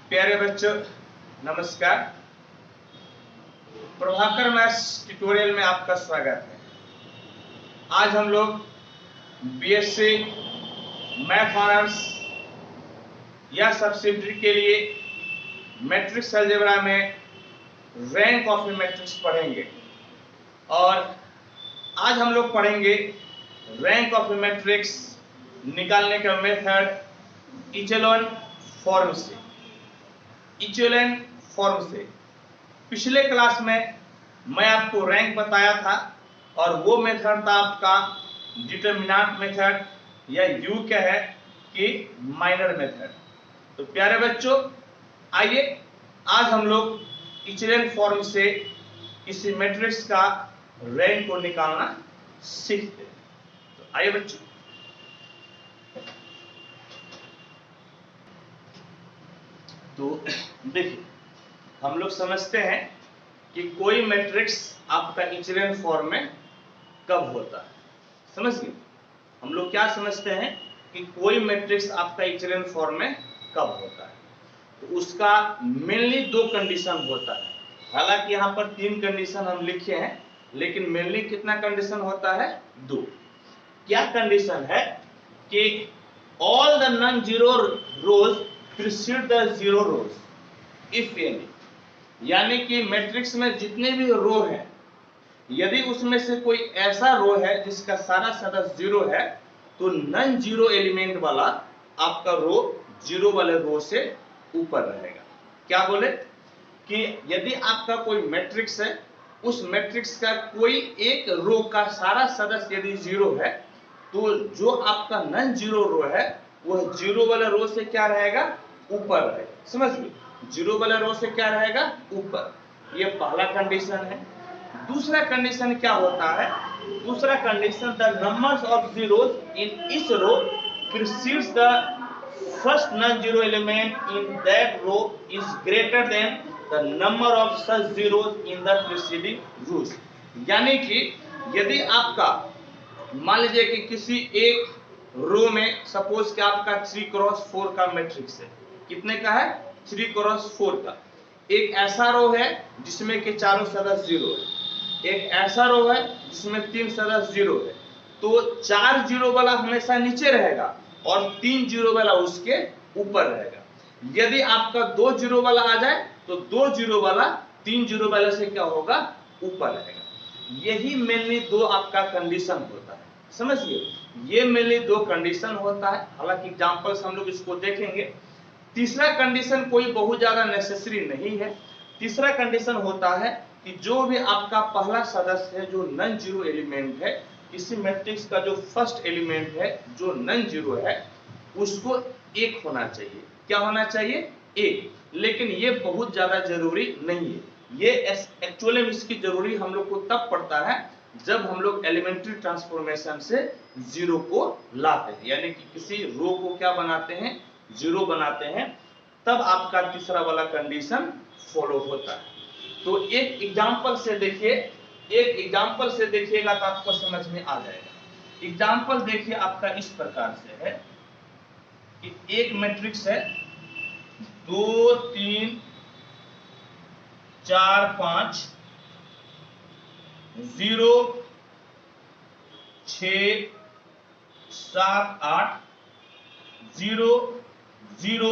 प्यारे बच्चों नमस्कार। प्रभाकर मैथ्स ट्यूटोरियल में आपका स्वागत है। आज हम लोग बीएससी मैथ ऑनर्स या सब्सिडियरी के लिए मैट्रिक्स अलजेब्रा में रैंक ऑफ ए मैट्रिक्स पढ़ेंगे और आज हम लोग पढ़ेंगे रैंक ऑफ ए मैट्रिक्स निकालने का मेथड इचेलॉन फॉर्म से। इचेलॉन फॉर्म से पिछले क्लास में मैं आपको रैंक बताया था और वो मेथड था आपका डिटरमिनेंट मेथड या यू क्या है कि माइनर मेथड। तो प्यारे बच्चों आइए आज हम लोग इचेलॉन फॉर्म से किसी मैट्रिक्स का रैंक को निकालना सीखते हैं। तो आइए बच्चों तो देखिए हम लोग समझते हैं कि कोई मैट्रिक्स आपका इचेलॉन फॉर्म में कब होता है। समझ गए? हम लोग क्या समझते हैं कि कोई मैट्रिक्स आपका इचेलॉन फॉर्म में कब होता है। तो उसका मेनली दो कंडीशन होता है। हालांकि यहाँ पर तीन कंडीशन हम लिखे हैं लेकिन मेनली कितना कंडीशन होता है? दो। क्या कंडीशन है कि all the non zero rose preceded the zero rose if any, यानी कि मैट्रिक्स में जितने भी रो हैं यदि उसमें से कोई ऐसा रो है जिसका सारा सदस्य जीरो है तो नॉन जीरो एलिमेंट वाला आपका रो जीरो वाले रो से ऊपर रहेगा। क्या बोले कि यदि आपका कोई मैट्रिक्स है उस मैट्रिक्स का कोई एक रो का सारा सदस्य यदि जीरो है तो जो आपका नॉन जीरो रो है वह जीरो वाले रो से क्या रहेगा? ऊपर रहेगा। समझ गए? जीरो वाले रो से क्या रहेगा? ऊपर। ये पहला कंडीशन है। दूसरा कंडीशन क्या होता है? दूसरा condition the numbers of zeros in each row precedes the first non zero element in that row is greater than the number of such zeros in the preceding rows. यानी कि यदि आपका मान लीजिए कि किसी एक रो में सपोज कि आपका 3x4 का मैट्रिक्स है। कितने का है? 3x4 का। एक ऐसा रो है जिसमें कि चारों सदस्य जीरो है, एक ऐसा रो है जिसमें तीन सदस्य जीरो है। तो 4 जीरो वाला हमेशा नीचे रहेगा और 3 जीरो वाला उसके ऊपर रहेगा। यदि आपका 2 जीरो वाला आ जाए तो 2 जीरो वाला 3 जीरो वाले से क्या होगा? ऊपर रहेगा। यही मेनली दो आपका कंडीशन होता है। समझिए? ये मेनली दो कंडीशन होता है। हालांकि एग्जांपल्स हम लोग इसको देखेंगे। तीसरा कंडीशन कोई बहुत ज्यादा नेसेसरी नहीं है। तीसरा कंडीशन होता है कि जो भी आपका पहला सदस्य है जो नॉन जीरो एलिमेंट है, किसी मैट्रिक्स का जो फर्स्ट एलिमेंट है जो नॉन जीरो है उसको एक होना चाहिए। क्या होना चाहिए? एक। लेकिन ये बहुत ज्यादा जरूरी नहीं है। ये एक्चुअली में इसकी जरूरी हम लोग को तब पड़ता है जब हम लोग एलिमेंट्री ट्रांसफॉर्मेशन से जीरो को लाते हैं, यानी कि किसी रो को क्या बनाते हैं? जीरो बनाते हैं, तब आपका तीसरा वाला कंडीशन फॉलो होता है। तो एक एग्जांपल से देखिए, एक एग्जांपल से देखिएगा तो आपको समझ में आ जाएगा। एग्जांपल देखिए आपका इस प्रकार से है कि एक मैट्रिक्स है 2 3 4 5 0 6 7 8 0 0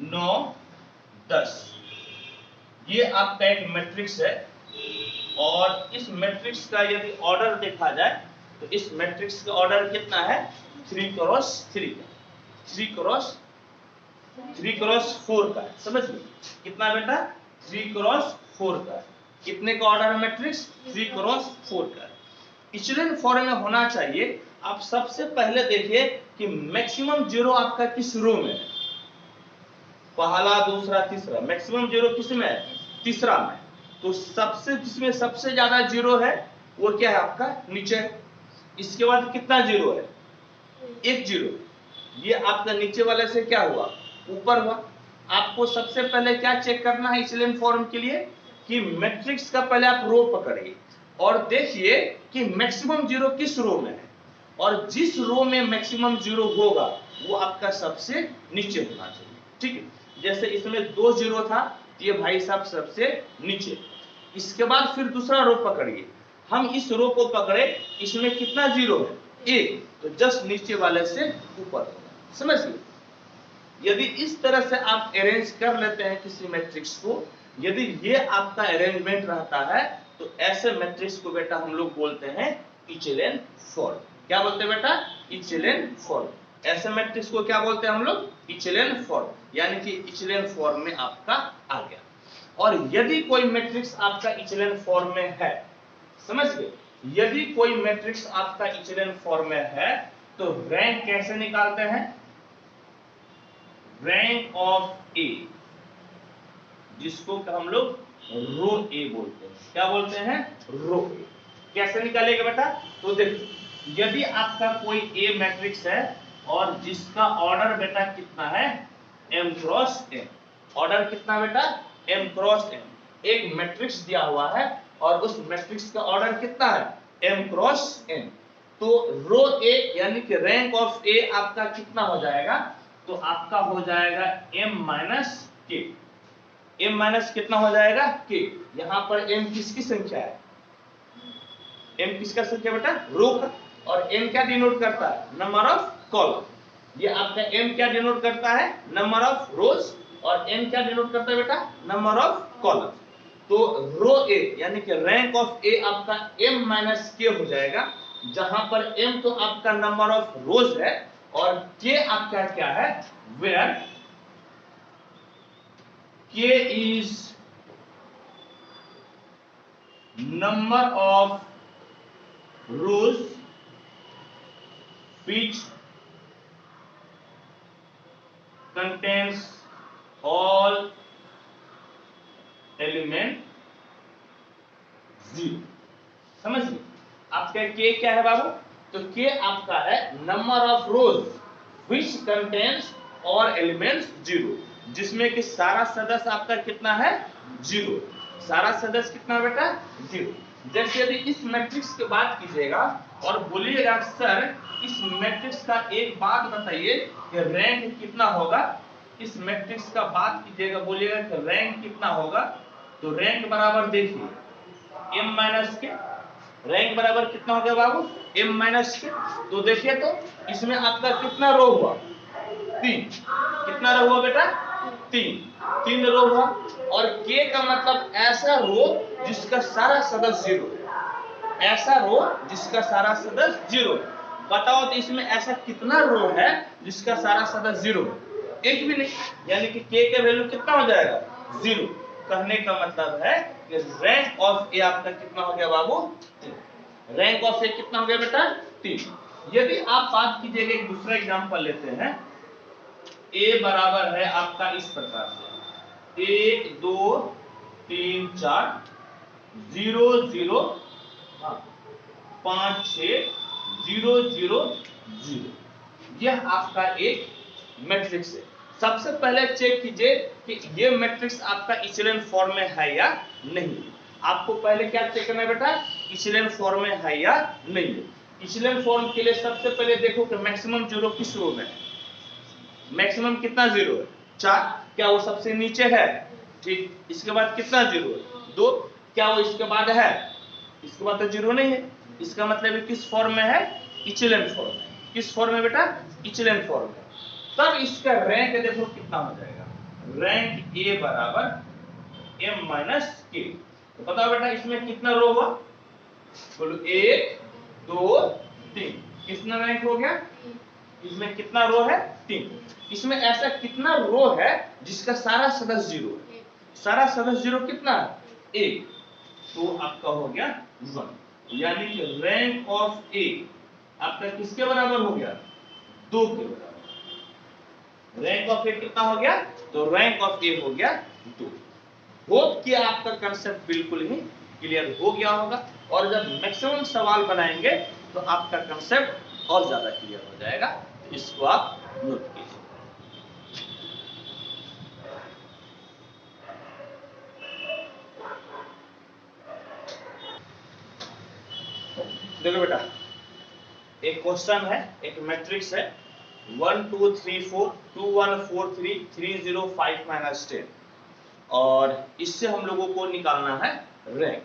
9 10। ये आपका एक मैट्रिक्स है और इस मैट्रिक्स का यदि ऑर्डर देखा जाए तो इस मैट्रिक्स का ऑर्डर कितना है? 3x3 का, 3x4 का। समझ लो कितना बेटा? 3x4 का। कितने का ऑर्डर है मैट्रिक्स? 3x4 का। इचेलॉन फॉर्म में होना चाहिए। आप सबसे पहले देखिए कि मैक्सिमम जीरो आपका किस रो में है? पहला, दूसरा, तीसरा। मैक्सिमम जीरो किस में है? तीसरा में। तो सबसे जिसमें सबसे ज्यादा जीरो है वो क्या है? आपका नीचे है। इसके बाद कितना जीरो है? एक जीरो। ये आपका नीचे वाले से क्या हुआ? ऊपर हुआ। आपको सबसे पहले क्या चेक करना है इचेलॉन फॉर्म के लिए कि मैट्रिक्स का पहले आप रो पकड़िए और देखिए कि मैक्सिमम जीरो किस रो में है। और जिस रो में मैक्सिमम जीरो होगा वो आपका सबसे नीचे होना चाहिए। ठीक है, जैसे इसमें 2 जीरो था, ये भाई साहब सबसे नीचे। इसके बाद फिर दूसरा रो पकड़िए, हम इस रो को पकड़े, इसमें कितना जीरो है? 1, तो जस्ट नीचे वाले से ऊपर होगा। समझ गए? यदि इस तरह से आप अरेंज कर लेते हैं किसी मैट्रिक्स को, यदि ये आपका अरेंजमेंट रहता है, तो ऐसे मैट्रिक्स को बेटा हम लोग बोलते हैं इचेलन फॉर्म। क्या बोलते हैं बेटा? Echelon form. ऐसे मैट्रिक्स को क्या बोलते हैं हम लोग? इचेलन फॉर्म, यानी कि इचेलन फॉर्म में आपका आ गया। और यदि कोई मैट्रिक्स आपका इचेलन फॉर्म में है, समझ गए, यदि कोई मैट्रिक्स आपका इचेलन फॉर्म में है, तो रैंक कैसे निकालते हैं? रैंक ऑफ ए, जिसको हम लोग रो ए बोलते हैं। क्या बोलते हैं? रो ए। कैसे निकालेगा बेटा? तो देखो, यदि आपका कोई ए मैट्रिक्स है और जिसका ऑर्डर बेटा कितना है? m cross n। ऑर्डर कितना बेटा? m cross n। एक मैट्रिक्स दिया हुआ है और उस मैट्रिक्स का ऑर्डर कितना है? m cross n। तो रो ए यानी कि रैंक ऑफ ए आपका कितना हो जाएगा? तो आपका हो जाएगा m माइनस के। m माइनस कितना हो जाएगा? k। यहां पर m किसकी संख्या है? m किसका संख्या बेटा? रो का। और m क्या डिनोट करता है? Number of column. ये आपका m क्या डिनोट करता है? नंबर ऑफ रोज। और n क्या डिनोट करता है बेटा? Number of column. तो रो ए यानी कि रैंक ऑफ ए आपका m माइनस के हो जाएगा, जहां पर m तो आपका नंबर ऑफ रोज है और k आपका क्या है? Where k is number of rows which contains all element 0। समझिए, आपका k क्या है बाबू? तो k आपका है number of rose which contains all elements 0, जिसमें कि सारा सदस्य आपका कितना है? 0। सारा सदस्य कितना बेटा? 0। जैसे यदि इस मैट्रिक्स की बात कीजिएगा और बोलिएगा सर इस मैट्रिक्स का एक बात बताइए कि रैंक कितना होगा, इस मैट्रिक्स का बात कीजिएगा, बोलिएगा कि रैंक कितना होगा, तो रैंक बराबर देखिए m माइनस के। रैंक बराबर कितना हो गया बाबू? m माइनस के। तो देखिए तो इसमें आपका कितना रो हुआ? 3। कितना रो हुआ बेटा? 3 रो हुआ। और k का मतलब ऐसा रो जिसका सारा सदस्य 0 है। ऐसा रो जिसका सारा सदस्य 0। बताओ तो इसमें ऐसा कितना रो है जिसका सारा सदस्य 0 है? एक भी नहीं, यानी कि k का वैल्यू कितना हो जाएगा? 0। कहने का मतलब है कि रैंक ऑफ ए आपका कितना हो गया बाबू? 3। रैंक ऑफ ए कितना हो गया बेटा? 3। यदि आप बात कीजिएगा, एक दूसरा एग्जांपल लेते हैं। ए बराबर है आपका इस प्रकार से 1 2 3 4 0 0 5 6 0 0 0। यह आपका एक मैट्रिक्स है। सबसे पहले चेक कीजिए कि यह मैट्रिक्स आपका इचेलन फॉर्म में है या नहीं। आपको पहले क्या चेक करना है बेटा? इचेलन फॉर्म में है या नहीं है। इचेलन फॉर्म के लिए सबसे पहले देखो कि मैक्सिमम जीरो किस रो में है। मैक्सिमम कितना जीरो है? 4। क्या वो सबसे नीचे है? ठीक। इसके बाद कितना जीरो है? 2। क्या वो इसके बाद है? इसके बाद तो जीरो नहीं है। इसका मतलब किस फॉर्म में है? इचेलन फॉर्म में। किस फॉर्म में बेटा? इचेलन फॉर्म में। तब इसका रैंक देखो कितना हो जाएगा? रैंक ए बराबर m माइनस के। तो बताओ बेटा इसमें कितना रो हुआ? बोलो 1 2 3। कितना रैंक हो गया? इसमें कितना रो है? 3। इसमें ऐसा कितना रो है जिसका सारा सदस्य 0 है? सारा सदस्य 0 कितना है? 1। तो आपका हो गया 1, यानी कि रैंक ऑफ ए आपका किसके बराबर हो गया? 2 के बराबर। रैंक ऑफ ए कितना हो गया? तो रैंक ऑफ ए हो गया 2। होप कि आपका कंसेप्ट बिल्कुल ही क्लियर हो गया होगा, और जब मैक्सिमम सवाल बनाएंगे तो आपका कंसेप्ट और ज्यादा क्लियर हो जाएगा। तो इसको आप नोट कीजिए। देखो बेटा, एक क्वेश्चन है, एक मैट्रिक्स है 1 2 3 4 2 1 4 3 3 0 5 -10 और इससे हम लोगों को निकालना है रैंक।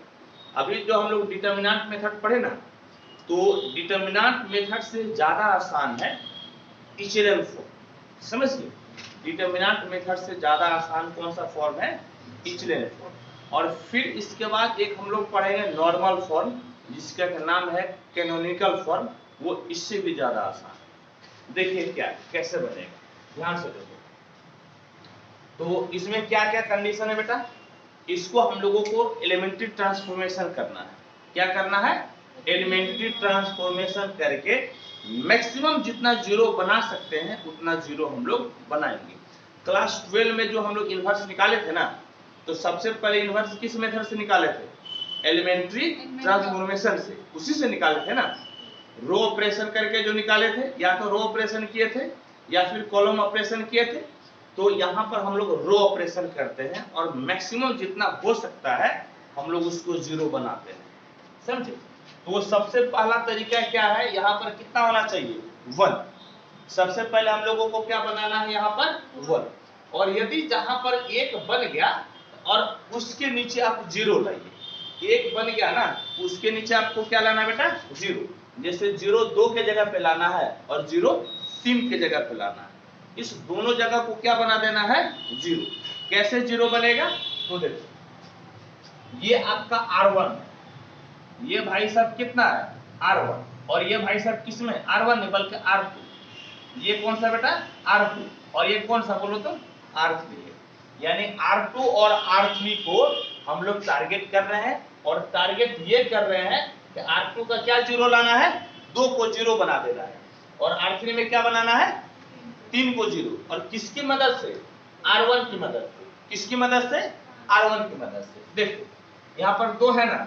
अभी जो हम लोग डिटर्मिनेंट मेथड पढ़े ना, तो डिटर्मिनेंट मेथड से ज्यादा आसान है इचेलन फॉर्म। समझ गए? डिटर्मिनेंट मेथड से ज्यादा आसान कौन सा फॉर्म है? Echelon form. और फिर इसके बाद एक हम लोग पढ़ेंगे नॉर्मल फॉर्म, जिसका नाम है कैनोनिकल फॉर्म, वो इससे भी ज्यादा आसान है। देखिए क्या कैसे बनेगा, ध्यान से देखो। तो इसमें क्या क्या कंडीशन है बेटा? इसको हम लोगों को एलिमेंट्री ट्रांसफॉर्मेशन करना है। क्या करना है? एलिमेंट्री ट्रांसफॉर्मेशन करके मैक्सिमम जितना जीरो बना सकते हैं उतना जीरो हम लोग बनाएंगे। क्लास 12 में जो हम लोग इन्वर्स निकाले थे ना, तो सबसे पहले इन्वर्स किस मेथड से निकाले थे? एलिमेंट्री ट्रांसफॉर्मेशन से, उसी से निकाले थे ना। रो ऑपरेशन करके जो निकाले थे, या तो रो ऑपरेशन किए थे या फिर कॉलम ऑपरेशन किए थे। तो यहाँ पर हम लोग रो ऑपरेशन करते हैं और मैक्सिमम जितना हो सकता है हम लोग उसको जीरो बनाते हैं। समझे? तो वो सबसे पहला तरीका क्या है? यहाँ पर कितना होना चाहिए? 1। सबसे पहले हम लोगों को क्या बनाना है? यहाँ पर 1। और यदि जहां पर एक बन गया और उसके नीचे आप जीरो लाइए, एक बन गया ना, उसके नीचे आपको क्या लाना है बेटा? जीरो। जैसे 0 2 के जगह पे लाना है और 0 3 के जगह पे लाना है। इस दोनों जगह को क्या बना देना है? जीरो। कैसे जीरो बनेगा? तो देखो, ये आपका R1 है, ये भाई साहब कितना है? R1। और ये भाई साहब किसमें? R1 नहीं बल्कि R2। ये कौन सा बेटा? R2। और ये कौन सा बोलो तो? R3 है। यानी R2 और R3 को हम लोग टारगेट कर रहे हैं, और टारगेट ये कर रहे हैं कि R2 का क्या जीरो लाना है? 2 को जीरो बना देना है। और R3 में क्या बनाना है? 3 को जीरो। और किसकी मदद से? R1 की मदद से। किसकी मदद से? R1 की मदद से। देखो यहाँ पर 2 है ना,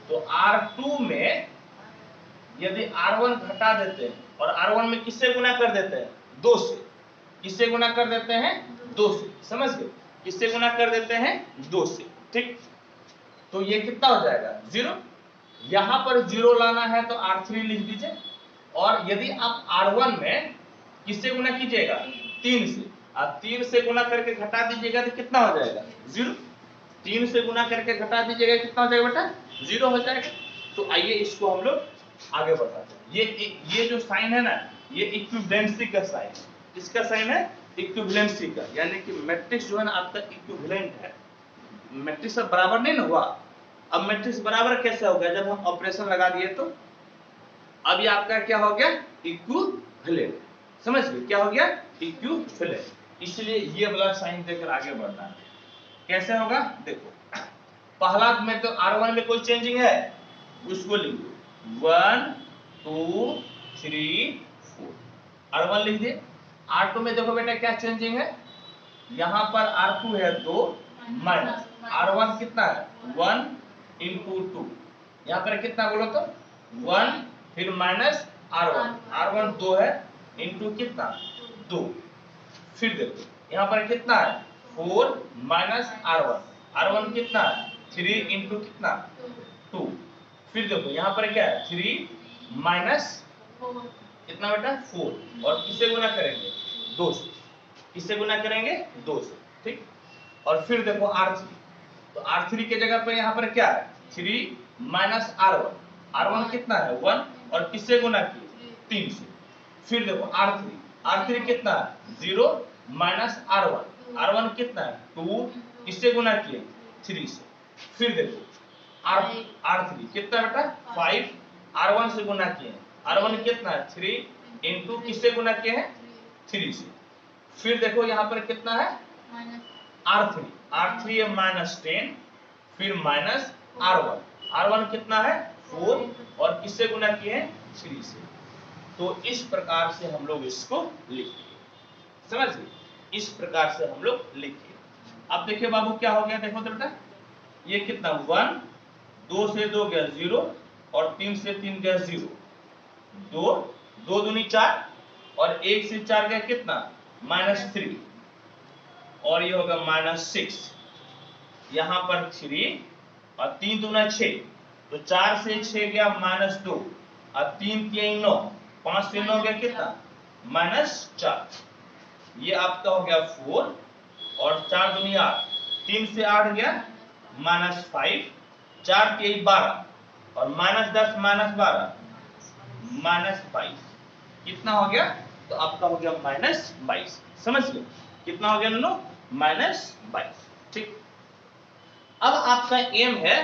तो R2 में यदि R1 घटा देते हैं और R1 में किससे गुना कर देते हैं? 2 से। किससे गुना कर देते हैं? 2 से। समझ गए? किससे गुना कर देते हैं? 2 से। ठीक, तो ये कितना हो जाएगा? 0। यहां पर 0 लाना है तो R3 लिख दीजिए। और यदि आप R1 में किससे गुना कीजिएगा? 3 से। आप 3 से गुना करके घटा दीजिएगा तो कितना हो जाएगा? 0। 3 से गुना करके घटा दीजिएगा, कितना हो जाएगा बेटा? 0 हो जाएगा। तो आइए इसको हम लोग आगे बढ़ाते हैं। ये जो साइन है ना, ये इक्विवेलेंसी का साइन है। किसका साइन है? इक्विवेलेंसी का। यानी कि मैट्रिक्स जो है ना आपका इक्विवेलेंट है। मैट्रिक्स अब बराबर नहीं ना हुआ। अब मैट्रिक्स बराबर कैसे हो गया? जब हम ऑपरेशन लगा दिए तो अब ये आपका क्या हो गया? इक्विवेलेंट। समझ गए? क्या हो गया? इक्विवेलेंट। इसलिए ये वाला साइन देकर आगे बढ़ना है। कैसे होगा? देखो, पहला में तो R1 में कोई चेंजिंग है, उसको लिख दो 1 2 3 4। R1 लिख दिए। R2 में देखो बेटा क्या चेंजिंग है, यहां पर R2 है 2 माइनस R1 कितना है? 1 इंटू 2। यहां पर कितना बोलो तो? 1 फिर माइनस R1 2 है इंटू कितना? 2। फिर देखो यहां पर कितना है? 4 माइनस R1 कितना है? 3 इंटू कितना? 2। फिर देखो यहाँ पर क्या है? 3 माइनस कितना बेटा? 4। और किससे गुना करेंगे? 2 से। किससे गुना करेंगे? 2 से। ठीक, और फिर देखो R3, तो R3 के जगह पर यहाँ पर क्या है? 3 माइनस R1 कितना है? 1। और किससे गुना किए? 3 से। फिर देखो R3 कितना है? 0 माइनस R1 कितना है? 2। किससे गुना किए? 3 से। फिर देखो R3 कितना बेटा? 5। R1 से गुना किए, R1 कितना है? 3 इंटू किससे गुना किए हैं? 3 से। फिर देखो यहाँ पर कितना है? R3 है माइनस 10, फिर माइनस R1 कितना है? 4। और किससे गुना किए हैं? 3 से। तो इस प्रकार से हम लोग इसको लिखिए। समझ गए? इस प्रकार से हम लोग लिखिए। अब देखिए बाबू क्या हो गया? देखो तो बेटा, ये कितना? 1 2 से 2 गया 0 और 3 से 3 गया 0। 2 दूनी 4 और 1 से 4 गया कितना? -3। और ये होगा -6। यहां पर 3 और 3 दूना 6, तो 4 से 6 गया -2। और 3 3 9, 5 से 9 गया कितना, -4। ये आपका हो गया 4 और 4 दूनी 8, 3 से 8 गया -5, 4 3 12 और -10 -12 -22, कितना हो गया, तो आपका हो गया -22। समझ लो कितना हो गया दोनों, -22। ठीक, अब आपका एम है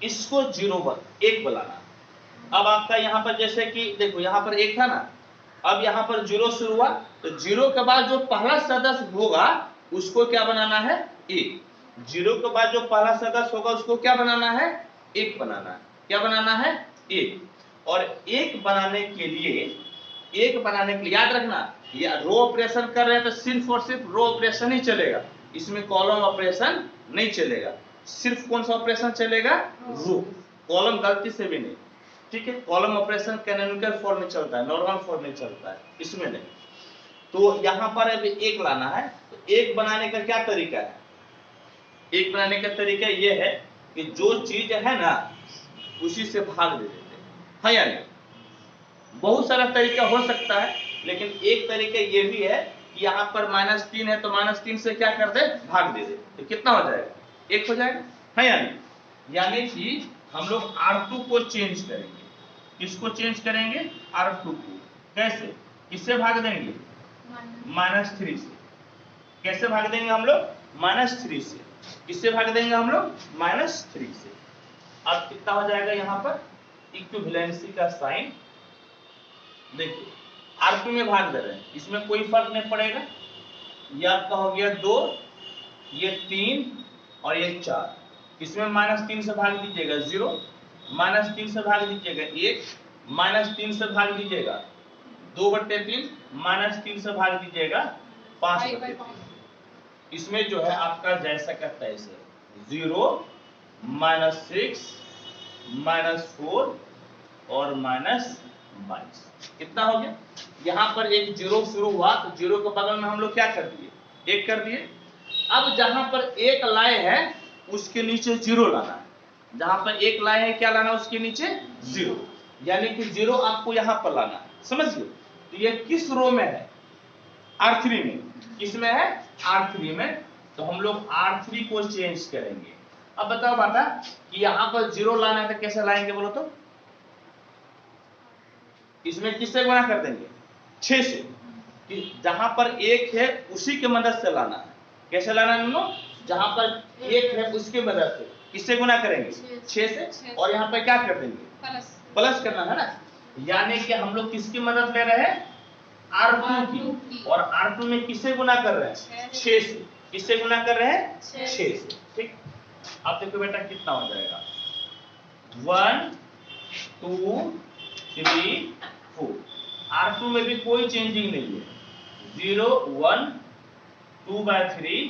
इसको 0 1 बनाना। अब आपका यहाँ पर जैसे कि देखो यहाँ पर 1 था ना, अब यहाँ पर 0 शुरू हुआ, तो 0 के बाद जो पहला सदस्य होगा उसको क्या बनाना है, 1। 0 के बाद जो पहला सदस्य होगा उसको क्या बनाना है, 1 बनाना है। क्या बनाना है, 1। और 1 बनाने के लिए याद रखना, या रो ऑपरेशन कर रहे हैं तो सिर्फ और सिर्फ रो ऑपरेशन ही चलेगा, इसमें कॉलम ऑपरेशन नहीं चलेगा। सिर्फ कौन सा ऑपरेशन चलेगा, रो, कॉलम गलती से भी नहीं। ठीक है, कॉलम ऑपरेशन कैनोनिकल फॉर्म में चलता है, नॉर्मल फॉर्म में चलता है, इसमें नहीं। तो यहाँ पर अभी 1 लाना है, तो 1 बनाने का क्या तरीका है, 1 बनाने का तरीका ये है कि जो चीज है ना उसी से भाग दे देते हैं, हाँ या नहीं। बहुत सारा तरीका हो सकता है, लेकिन एक तरीका ये भी है कि यहाँ पर -3 है तो -3 से क्या कर दे, भाग दे दे, तो कितना हो जाएगा, 1 हो जाएगा, है या नहीं। यानी कि हम लोग R2 को चेंज करेंगे, किसको चेंज करेंगे, R2 को। कैसे, किससे भाग देंगे, -3 से। कैसे भाग देंगे हम लोग, -3 से। किससे भाग देंगे हम लोग, -3 से। अब कितना हो जाएगा यहाँ पर, इक्विवेलेंसी का साइन। देखिए R2 में भाग दे रहे हैं, इसमें कोई फर्क नहीं पड़ेगा। ये आपका हो गया 2, ये 3 और ये 4। इसमें -3 से भाग दीजिएगा 0, -3 से भाग दीजिएगा 1, -3 से भाग दीजिएगा 2/3, -3 से भाग दीजिएगा 5/3। इसमें जो है आपका जैसा का तैसे 0, -6, -4 और -22, कितना हो गया। यहाँ पर एक 0 शुरू हुआ तो 0 के बगल में हम लोग क्या कर दिए, 1 कर दिए। अब जहां पर 1 लाए हैं उसके नीचे 0 लाना है, जहां पर 1 लाए हैं क्या लाना है, उसके नीचे 0, यानी कि 0 आपको यहाँ पर लाना है, समझ लो। तो ये किस रो में है, R3 में। किसमें है, R3 में। तो हम लोग R3 को चेंज करेंगे। अब बताओ बेटा कि यहाँ पर 0 लाना है तो कैसे लाएंगे बोलो तो, इसमें किससे गुणा कर देंगे, 6 से। कि जहां पर 1 है उसी की मदद से लाना है। कैसे लाना है, जहां पर 1 है उसकी मदद से किससे गुणा करेंगे, 6 से। और यहाँ पर क्या कर देंगे, प्लस करना है ना। यानी कि हम लोग किसकी मदद ले रहे हैं, R2 की। और R2 में किससे गुणा कर रहे हैं, 6 से। किससे गुणा कर रहे हैं, 6 से। ठीक, अब देखो बेटा कितना हो जाएगा, 1 2 3 4। R2 में भी कोई चेंजिंग नहीं है, 0 1 2/3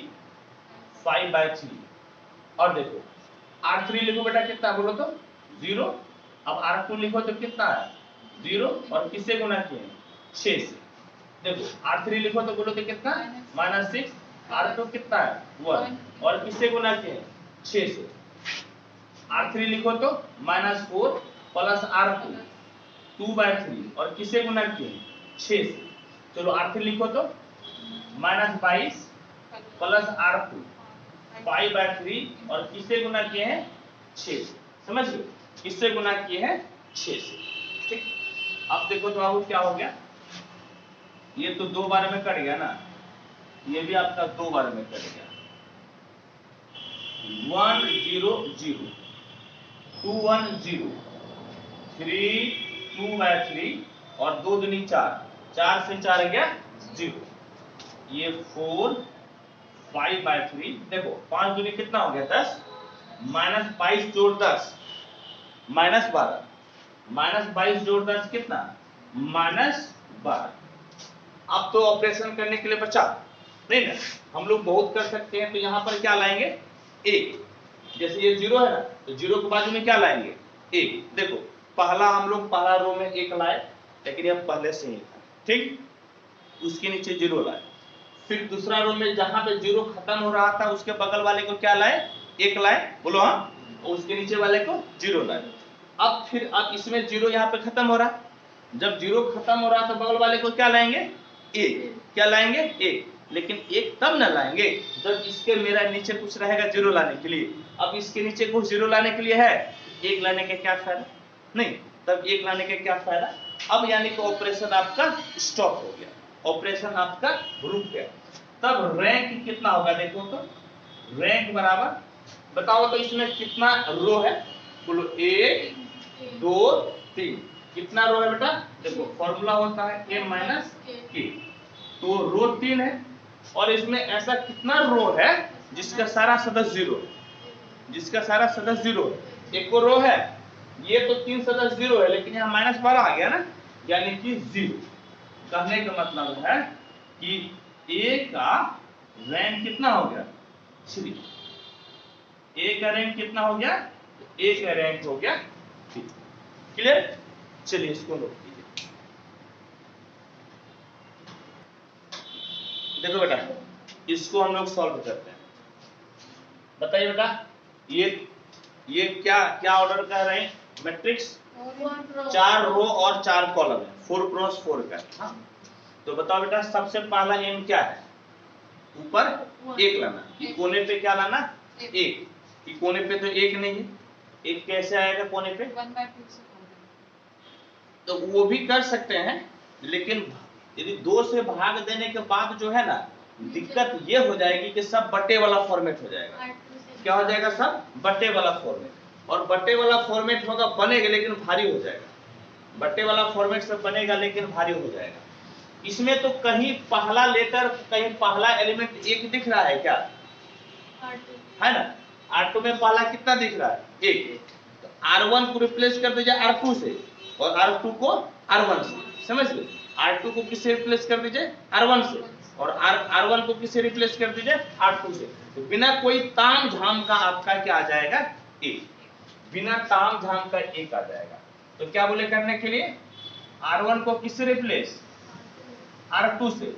5/3। और देखो R3 लिखो बेटा कितना बोलो तो 0। अब R2 लिखो तो कितना है, 0 और किससे गुणा किए, 6 से। देखो R3 लिखो तो बोलो तो कितना, -6। R2 कितना है, 1 और किससे गुणा किए, 6 से। R3 लिखो तो -4 प्लस R2 2/3 और किससे गुणा किए, 6 से। चलो R3 लिखो तो -22 प्लस R2 5/3 और किससे गुणा किए हैं, 6 से। समझ लो, किससे गुणा किए हैं, 6 से। ठीक, अब देखो तो अब क्या हो गया, ये तो 2 बार में कट गया ना, ये भी आपका 2 बार में कट गया। 1 0 0 2 1 0 3 2/3 और 2 दूनी 4, 4 से 4 गया 0। ये 4 5/3। देखो 5 दूनी कितना हो गया, 10, -22 जोड़ 10 -12, -22 जोड़ 10 कितना, -12। अब तो ऑपरेशन करने के लिए बचा नहीं ना, हम लोग बहुत कर सकते हैं। तो यहाँ पर क्या लाएंगे, 1। जैसे ये 0 है ना, तो 0 के बाजू में क्या लाएंगे, 1। देखो पहला हम लोग पहला रो में 1 लाए, लेकिन यह पहले से ही था, ठीक। उसके नीचे 0 लाए। फिर दूसरा रो में जहां पे 0 खत्म हो रहा था उसके बगल वाले को क्या लाए, 1 लाए, बोलो हाँ। और उसके नीचे वाले को 0 लाए। अब फिर अब इसमें जीरो यहाँ पे खत्म हो रहा है, जब जीरो खत्म हो रहा है तो बगल वाले को क्या लाएंगे, एक, क्या लाएंगे, एक। लेकिन एक तब ना लाएंगे जब इसके मेरा नीचे कुछ रहेगा जीरो लाने के लिए। अब इसके नीचे कुछ जीरो लाने के लिए है, एक लाने का क्या फायदा, नहीं, तब एक लाने का क्या फायदा। अब यानी कि ऑपरेशन आपका स्टॉप हो गया, ऑपरेशन आपका रुक गया। तब रैंक कितना होगा, देखो तो रैंक बराबर, बताओ तो इसमें कितना रो है, बोलो 1 2 3, कितना रो है बेटा, देखो फॉर्मूला होता है a माइनस k, तो रो 3 है और इसमें ऐसा कितना रो है जिसका सारा सदस्य जीरो, जिसका सारा सदस्य जीरो, एक को रो है, ये तो 3 सदस्य जीरो है लेकिन यहाँ -12 आ गया ना, यानी कि जीरो। कहने का मतलब है कि a का रैंक कितना हो गया, 3, a का रैंक कितना हो गया, a का रैंक हो गया 3। क्लियर, चलिए इसको नोट कीजिए। देखो बेटा इसको हम लोग सॉल्व करते हैं, बताइए बेटा ये क्या क्या ऑर्डर कर रहे हैं, मैट्रिक्स 4 रो और 4 कॉलम है, 4 क्रॉस 4 का। हाँ? तो बताओ बेटा सबसे पहला एम क्या है, ऊपर 1 लाना, कोने पे क्या लाना, 1, कि कोने पे तो 1 नहीं है, 1 कैसे आएगा कोने पे, 1/2 से तो वो भी कर सकते हैं, लेकिन यदि 2 से भाग देने के बाद जो है ना दिक्कत ये हो जाएगी कि सब बट्टे वाला फॉर्मेट हो जाएगा। क्या हो जाएगा, सब बट्टे वाला फॉर्मेट, और बट्टे वाला फॉर्मेट होगा, बनेगा लेकिन भारी हो जाएगा, बट्टे वाला फॉर्मेट से बनेगा लेकिन भारी हो जाएगा। इसमें तो कहीं पहला लेटर, कहीं पहला एलिमेंट 1 दिख रहा है क्या, है ना, R2 में पहला कितना दिख रहा है, 1, तो R1 को रिप्लेस कर दीजिए R2 से और R2 को R1 से, समझ लो, R2 को किससे रिप्लेस कर दीजिए, R1 से, और R1 को किससे रिप्लेस कर दीजिए, R2 से। तो बिना कोई ताम झाम का आपका क्या आ जाएगा, 1, बिना ताम झाम का 1 आ जाएगा। तो क्या बोले करने के लिए, R1 को किससे रिप्लेस, R2 से,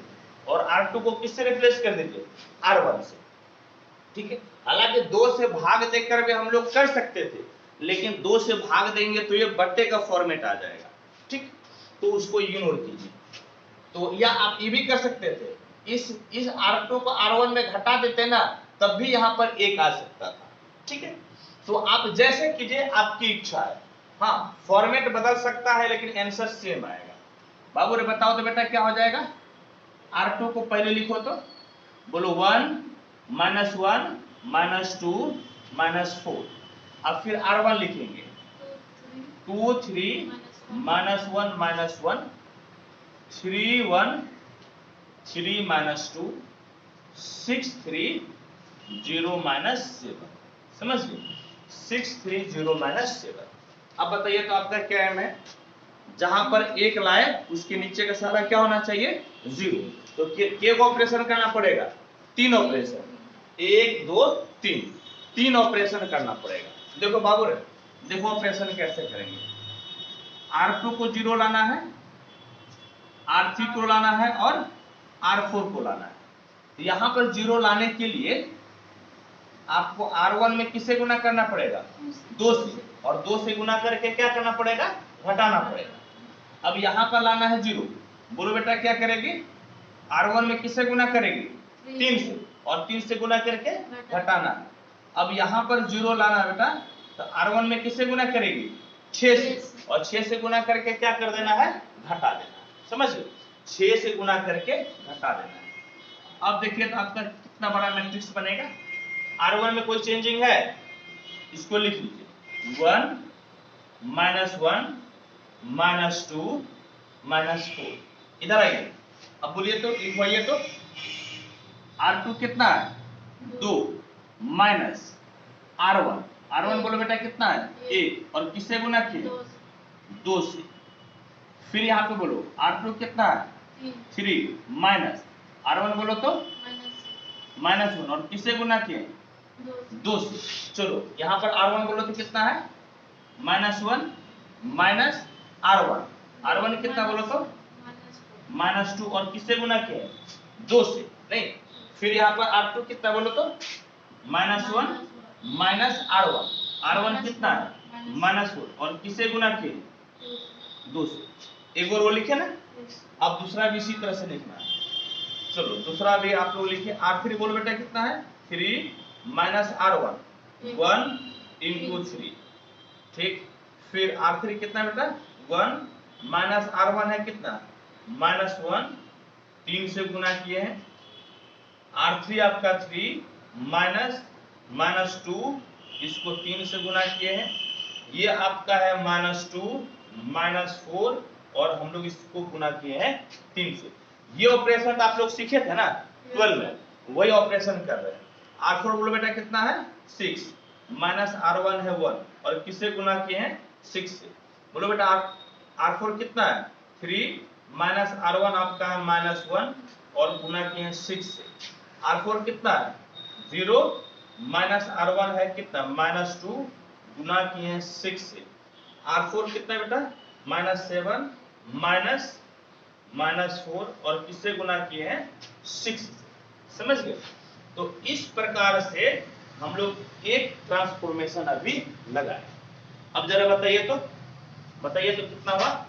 और R2 को किससे रिप्लेस कर दीजिए, R1 से। ठीक है, हालांकि 2 से भाग देकर भी हम लोग कर सकते थे, लेकिन 2 से भाग देंगे तो ये बट्टे का फॉर्मेट आ जाएगा, ठीक, तो उसको इग्नोर कीजिए। तो या आप ये भी कर सकते थे, इस R2 को R1 में घटा देते ना, तब भी यहाँ पर 1 आ सकता था, ठीक है। तो आप जैसे कीजिए, आपकी इच्छा है, हाँ फॉर्मेट बदल सकता है लेकिन आंसर सेम आएगा। बाबू रे बताओ तो बेटा क्या हो जाएगा, R2 को पहले लिखो तो, बोलो 1 -1 -2 -4, अब फिर R1 लिखेंगे 2 3 -1 -1 3 1 3 -2 6 3 0 -7, समझ गए, 6 3 0 -7। अब बताइए तो आपका क्या एम है, जहां पर 1 लाए उसके नीचे का सारा क्या होना चाहिए, 0। तो के ऑपरेशन करना पड़ेगा, 3 ऑपरेशन, 1 2 3 ऑपरेशन करना पड़ेगा। देखो बाबू रे, देखो ऑपरेशन कैसे करेंगे, R2 को 0 लाना है, R3 को लाना है और R4 को लाना है। तो यहां पर 0 लाने के लिए आपको R1 में किससे गुना करना पड़ेगा, 2 से, और 2 से गुना करके क्या करना पड़ेगा, घटाना पड़ेगा। अब यहां पर लाना है 0, बोलो बेटा क्या करेगी, R1 में किससे गुना करेगी, 3 से, और 3 से गुना करके घटाना। अब यहां पर 0 लाना है बेटा, तो R1 में किससे गुना करेगी, 6 से, और 6 से गुना करके क्या कर देना है, घटा देना, समझ लो, 6 से गुना करके घटा देना है। अब देखिए तो आपका कितना बड़ा मैट्रिक्स बनेगा। R1 में कोई चेंजिंग है, इसको लिख लीजिए 1 -1 -2 -4, इधर आइए, अब बोलिए तो, लिखवाइए तो, R2 कितना है, 2 माइनस R1 बोलो बेटा कितना है, 1, और किससे गुना किए, 2 से। फिर यहाँ पे बोलो R2 कितना है, 3 माइनस R1 बोलो तो -1, और किससे गुना किए, 2 से। चलो यहाँ पर R1 बोलो तो कितना है, -1 माइनस R1 कितना बोलो तो -2, और किससे गुना किए, 2 से, नहीं। फिर यहाँ पर R2 कितना बोलो तो -1 माइनस R1 कितना है, -4 और किसे गुना किए 2 से। एक बार वो लिखे ना, अब दूसरा भी इसी तरह से लिखना है। चलो दूसरा भी आप लोग लिखिए। R3 बोलो बेटा कितना है 3 माइनस R1 1 इंटू 3, ठीक। फिर R3 कितना है बेटा 1 माइनस R1 है कितना -1, 3 से गुना किए हैं। R3 आपका 3 माइनस 2, इसको 3 से गुना किए हैं। ये आपका है -2 -4 और हम लोग इसको गुना किए हैं 3 से। ये ऑपरेशन आप लोग सीखे थे ना 12 में, वही ऑपरेशन कर रहे हैं। R4 बोलो बेटा कितना है 6 माइनस R1 है 1 और किससे गुना किए हैं 6 से। बोलो बेटा R4 कितना है 3 माइनस R1 आपका है -1 और गुना किए हैं 6 से। R4 कितना है 0 माइनस R1 है कितना -2 गुना किए हैं 6 से। R4 कितना है बेटा -7 -4 और किससे गुना किए हैं 6 से। समझ गए। तो इस प्रकार से हम लोग एक ट्रांसफॉर्मेशन अभी लगाए। अब जरा बताइए तो कितना हुआ।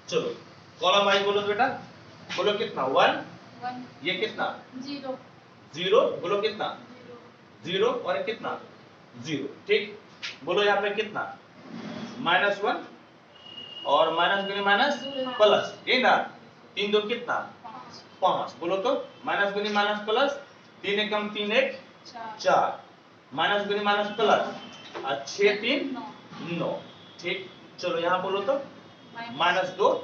चलो कॉलम वाइज बोलो बेटा, बोलो कितना 1, ये कितना 0 बोलो कितना 0 और कितना 0, ठीक। बोलो यहाँ पे कितना -1 और माइनस गुनी माइनस प्लस, ये ना 3 2 कितना 5, बोलो तो माइनस गुनी माइनस प्लस 3 एकम 3 1 4 माइनस गुनी माइनस प्लस और 6 3 9, ठीक। चलो यहाँ बोलो तो -2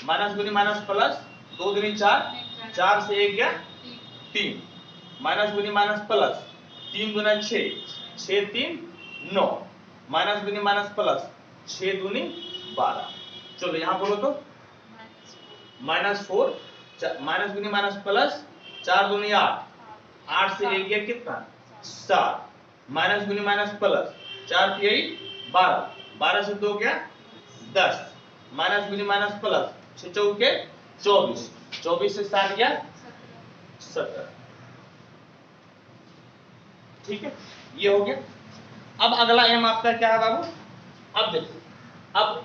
माइनस गुनी माइनस प्लस 2 दूनी 4 4 से 1 गया 3 माइनस गुनी माइनस प्लस 3 गुना 6 6 3 9 माइनस गुनी माइनस प्लस 6 दूनी 12। चलो यहाँ बोलो तो -4 माइनस गुनी माइनस प्लस 4 दूनी 8 8 से 1 गया कितना 7 माइनस गुनी माइनस प्लस 4 3 12 12 से 2 गया 10 माइनस गुनी माइनस प्लस 6 चौके 24 24 से 7 गया 17, ठीक है। ये हो गया। अब अगला एम आपका क्या है बाबू। अब देखो, अब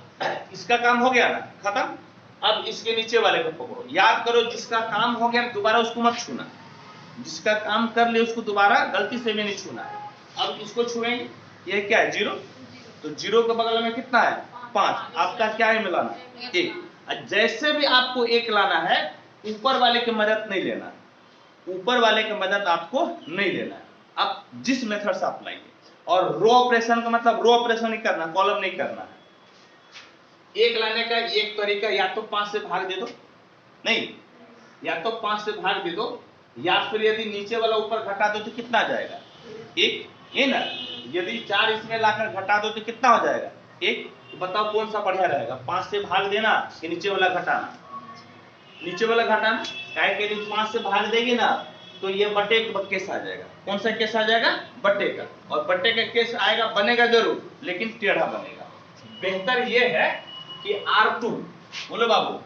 इसका काम हो गया ना खत्म। अब इसके नीचे वाले को पकड़ो, याद करो जिसका काम हो गया दोबारा उसको मत छूना, जिसका काम कर ले उसको दोबारा गलती से भी नहीं छूना है। अब इसको छुएंगे, ये क्या है 0, तो 0 के बगल में कितना है 5, आपका क्या है मिलाना 1। जैसे भी आपको 1 लाना है ऊपर वाले की मदद नहीं लेना, ऊपर वाले की मदद आपको नहीं लेना है। अब जिस मेथड से आप लाएंगे, और रो ऑपरेशन का मतलब रो ऑपरेशन नहीं करना, कॉलम नहीं करना है। 1 लाने का एक तरीका या तो 5 से भाग दे दो, नहीं या तो 5 से भाग दे दो, या फिर यदि नीचे वाला ऊपर घटा दो तो कितना आ जाएगा 1, ये ना। यदि 4 इसमें लाकर घटा दो तो कितना हो जाएगा 1। तो बताओ कौन सा बढ़िया रहेगा, 5 से भाग देना कि नीचे वाला घटाना। नीचे वाला घटाना, क्या है कि 5 से भाग देगी ना तो ये बटे का केस आ जाएगा। कौन सा केस आ जाएगा बटे का, और बटे का केस आएगा, बनेगा जरूर लेकिन टेढ़ा बनेगा। बेहतर ये है कि R2 बोलो बाबू,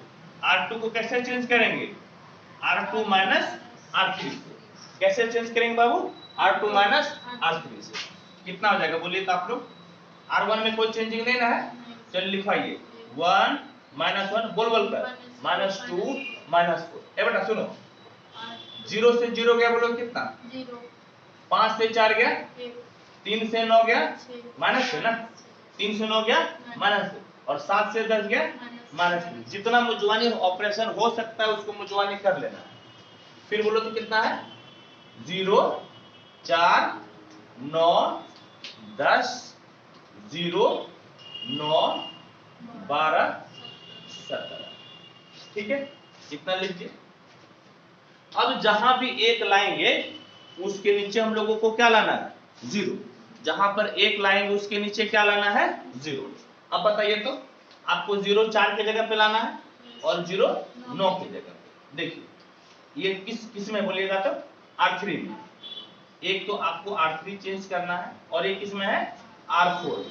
R2 को कैसे चेंज करेंगे R2 माइनस R3 से। कैसे चेंज करेंगे बाबू R2 माइनस R3 से। कितना हो जाएगा बोलिए तो आप लोग। R1 में कोई चेंजिंग नहीं ना है, चलिए लिखवाइए 1 -1 बोल बोल कर -2 -4। ए बेटा सुनो, 0 से 0 गया बोलो कितना 5 से 4 गया 3 से 9 गया माइनस है ना, 3 से 9 गया माइनस, और 7 से 10 गया माइनस। जितना मुजवानी ऑपरेशन हो सकता है उसको मुजवानी कर लेना। फिर बोलो तो कितना है 0 4 9 10 0 9 12 17, ठीक है। इतना लीजिए। अब जहां भी 1 लाएंगे उसके नीचे हम लोगों को क्या लाना है 0। जहां पर 1 लाएंगे उसके नीचे क्या लाना है 0। अब बताइए तो आपको 0 4 की जगह पे लाना है और 0 9 की जगह पे। देखिए ये किस में बोलिएगा तो R3 में। एक तो आपको R3 चेंज करना है और एक इसमें है R4,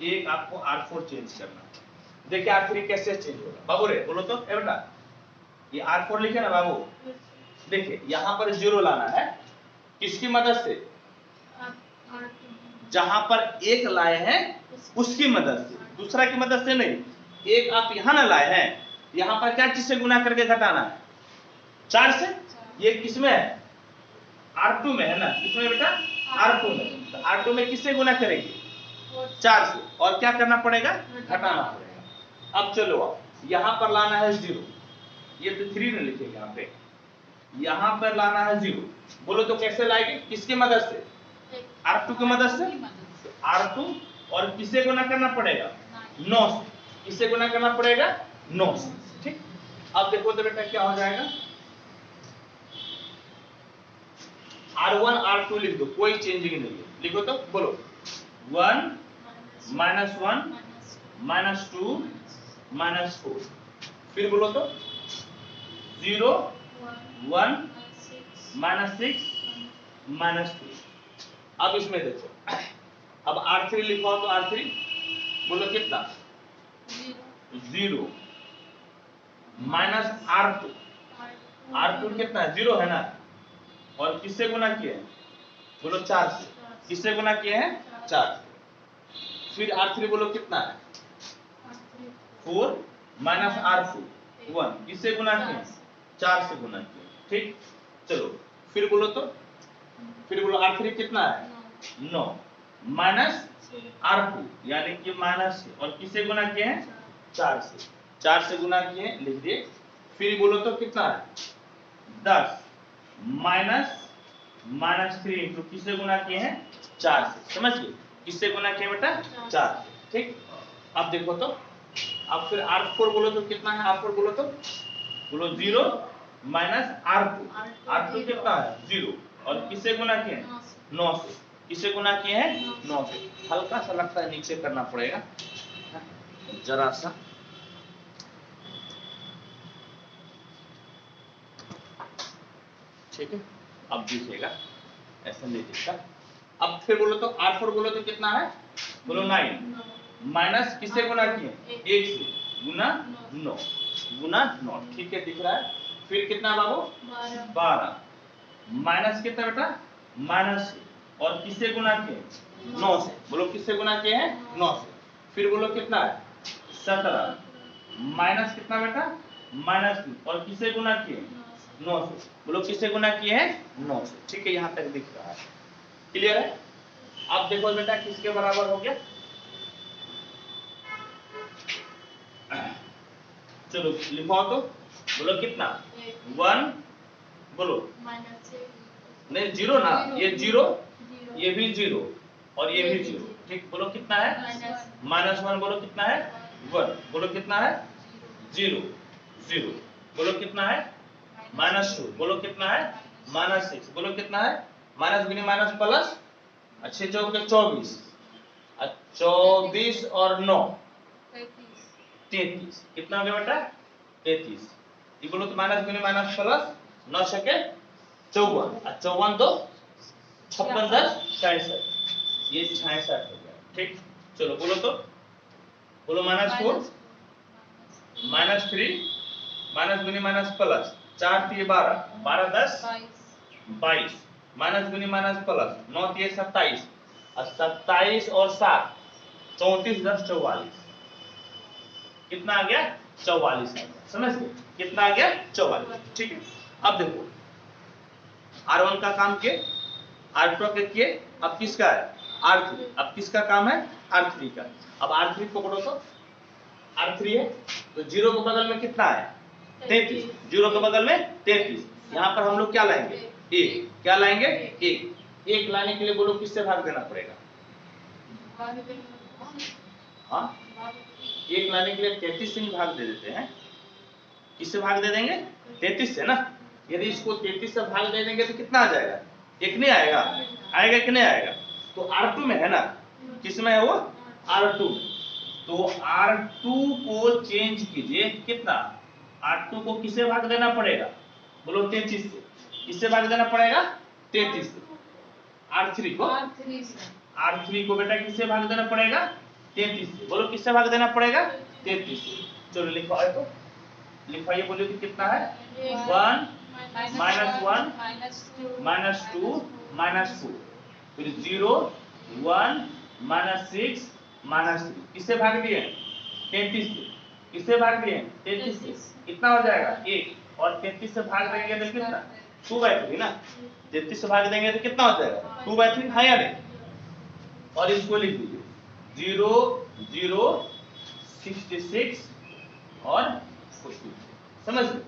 एक आपको R4 चेंज करना है। देखिए R3 कैसे चेंज होगा बाबू रे, बोलो तो ए बेटा। ये R4 लिखे ना बाबू, देखिए यहां पर 0 लाना है किसकी मदद से जहां पर एक लाए हैं उसकी मदद से, दूसरा की मदद से नहीं। एक आप यहां ना लाए हैं, यहां पर क्या चीज से गुना करके घटाना है? 4 से। ये किसमें है? R2 में है ना, किसमें बेटा? R2 में। तो R2 में किससे गुना करेंगे? 4 से। और क्या करना पड़ेगा? घटाना पड़ेगा। अब चलो यहां पर लाना है 0, ये तो 3 ने लिखेंगे यहाँ पे, यहां पर लाना है 0। बोलो तो कैसे लाएंगे? किसकी मदद से? R2 की मदद से। तो R2 और किससे गुना करना पड़ेगा? 9 से। किससे गुना करना पड़ेगा? 9 से। ठीक, अब देखो तो बेटा क्या हो जाएगा, R1 R2 लिख दो, कोई चेंजिंग नहीं है। लिखो तो, बोलो 1 -1 -2 -4। फिर बोलो तो 0 1 -6 -3। अब इसमें देखो, अब R3 लिखो तो R3 बोलो कितना? 0 माइनस R2। R2 कितना है? 0 है ना, और किससे गुना किए हैं? बोलो 4 से। किससे गुना किए हैं? 4 से। फिर R3 बोलो कितना है? 4 माइनस R2 1। किससे गुना किए? 4 से गुना किए। ठीक, चलो फिर बोलो तो, फिर बोलो R3 कितना है? 9 माइनस R2 यानी कि माइनस, और किससे गुना किए हैं? 4 से। 4 से गुना किए, लिख दिए। फिर बोलो तो कितना है? 10 माइनस -3 इंटू किससे गुना किए हैं? 4 से। समझ गए? किससे गुना किए बेटा? 4 से। ठीक, अब देखो तो, अब फिर R4 बोलो तो कितना है? R4 बोलो तो, बोलो 0 माइनस R2। R2 कितना है? 0, और किससे गुना किए हैं? 9 से। किससे गुना किए हैं? 9 से। हल्का सा लगता है नीचे करना पड़ेगा जरा सा। ठीक है, अब दिखेगा, ऐसा नहीं दिखता। अब फिर बोलो तो R4 बोलो तो कितना है? बोलो 9 माइनस किससे गुना किए? 1 से, गुना 9 गुना 9। ठीक है, दिख रहा है। फिर कितना बाबू? 12 माइनस कितना बेटा? माइनस, और किससे गुना किए? 9 से। बोलो किससे गुना किए हैं? 9 से। फिर बोलो कितना है? 17 माइनस कितना बेटा? -2, और किससे गुना किए? 9 से। बोलो किससे गुना किए हैं? 9 से। ठीक है, यहां तक दिख रहा है, क्लियर है? अब देखो बेटा किसके बराबर हो गया? चलो लिखो तो, बोलो कितना? 1 बोलो नहीं 0 ना, ये 0, ये भी 0, और ये भी 0। ठीक, बोलो कितना है? -1। बोलो कितना है? 1। बोलो कितना है? 0 0। बोलो कितना है? -2। बोलो कितना है? -6। बोलो कितना है? माइनस गुनी माइनस प्लस, अच्छे चौके 24, 24 और 9 33। कितना हो गया बेटा? 33। ये बोलो तो माइनस गुनी माइनस प्लस 9 छके 54, और 54 तो 56 10 66, ये 66 हो गया। ठीक, चलो बोलो तो, बोलो -4 -3 माइनस गुनी माइनस प्लस 4 3 12 12 10 22 माइनस गुनी माइनस प्लस 9 3 27, और 27 और 7 34 10 44। कितना आ गया? 44 आ गया। समझ गए? कितना आ गया? 44। ठीक है, अब देखो R1 का काम किए, R2 का किए, अब किसका है? R3। अब किसका काम है? R3 का। अब R3 पकड़ो तो, R3 है तो 0 के बगल में कितना है? 33। 0 के बगल में 33। यहाँ पर हम लोग क्या लाएंगे? 1। क्या लाएंगे? 1। 1 लाने के लिए बोलो किससे भाग देना पड़ेगा? हाँ, 1 लाने के लिए 33 से ही भाग दे देते हैं। किससे भाग दे देंगे? 33 से ना। यदि इसको 33 से भाग दे देंगे तो कितना आ जाएगा? 1 नहीं आएगा? आएगा कि नहीं आएगा? तो R2 में है ना, किसमें है वो? R2 में। तो R2 को चेंज कीजिए, कितना? R2 को किससे भाग देना पड़ेगा? बोलो 33 से। किससे भाग देना पड़ेगा? 33 से। R3 को बेटा किससे भाग देना पड़ेगा? 33 से। बोलो किससे भाग देना पड़ेगा? 33 से। चलो लिखवाए तो, लिखवाइए, बोलिए कि कितना है? 1 -1 -2 -4, फिर 0 1 माइनस 6 माइनस 3, किससे भाग दिए 33 से, किससे भाग दिए 33 से, कितना हो जाएगा 1, और 33 से भाग देंगे तो कितना 2/3 ना, 33 से भाग देंगे तो कितना हो जाएगा 2/3, है या नहीं। और इसको लिख दीजिए 0 0 66 और 44, समझ गए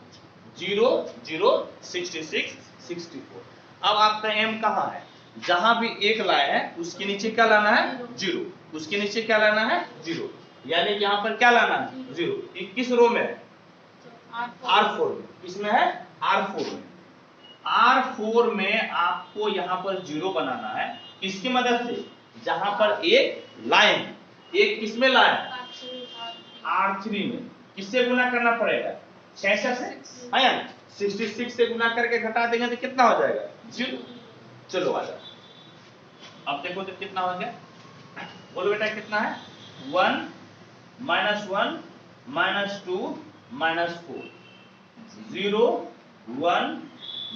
0 0 66 64। अब आपका m कहाँ है, जहां भी एक लाए हैं उसके नीचे क्या लाना है 0, उसके नीचे क्या लाना है 0, यानी कि यहाँ पर क्या लाना है 0। ये किस रो में है R4 में, किसमें है R4 में, R4 में आपको यहाँ पर 0 बनाना है, किसकी मदद से, जहां पर एक लाए हैं, एक किसमें लाए R3 में, किससे गुना करना पड़ेगा 66 से, है या 66 से गुना करके घटा देंगे तो कितना हो जाएगा 0। चलो आ जाओ, अब देखो तो कितना हो गया, बोलो बेटा कितना है 1 minus 1 minus 2 minus 4, 0 1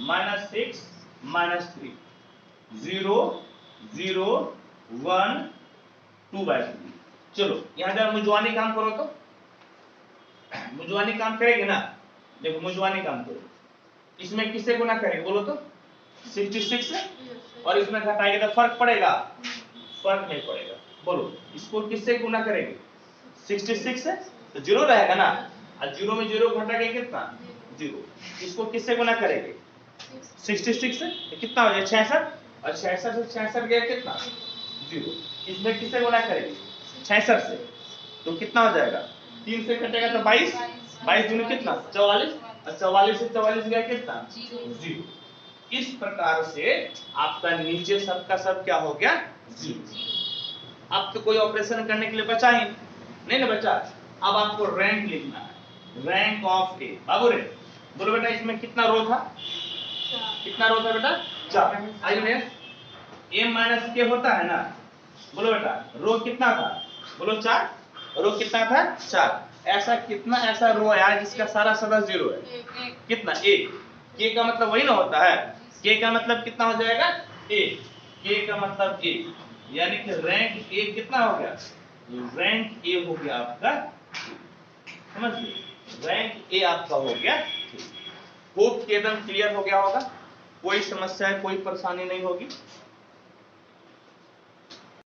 minus 6 minus 3, 0 0 1 2/3। चलो यहां जरा मुजवानी काम करो तो, मुजवानी काम करेंगे ना, देखो मुजवानी काम करो, इसमें किससे गुना करेंगे बोलो तो 66 से, और इसमें घटाएंगे तो फर्क पड़ेगा, फर्क नहीं पड़ेगा, बोलो इसको किससे गुना करेंगे 66 से, तो 0 रहेगा ना, और 0 में 0 घटाएंगे कितना 0, इसको किससे गुना करेंगे 66 से, तो कितना हो जाएगा 66, और 66 से 66 गया कितना 0, इसमें किससे गुना करेंगे 66 से, तो कितना हो जाएगा 3 से कटेगा तो 22, 22 दूनी कितना 44, और 44 से 44 गया कितना 0। इस प्रकार से आपका नीचे सब का सब क्या हो गया 0। अब तो कोई ऑपरेशन करने के लिए बचा ही नहीं ना बचा। अब आपको रैंक लिखना है, रैंक ऑफ ए, बाबू रे बोलो बेटा इसमें कितना रो था, कितना रो था बेटा 4, आइए m माइनस k होता है ना, बोलो बेटा रो कितना था, बोलो 4, रो कितना था 4, ऐसा कितना ऐसा रो है जिसका सारा सदस्य 0 है, कितना 1, k का मतलब वही ना होता है, k का मतलब कितना हो जाएगा 1, k का मतलब 1, यानी कि रैंक a कितना हो गया, रैंक a हो गया आपका, समझ गए रैंक a आपका हो गया। होप कि एकदम क्लियर हो गया होगा, कोई समस्या है कोई परेशानी नहीं होगी।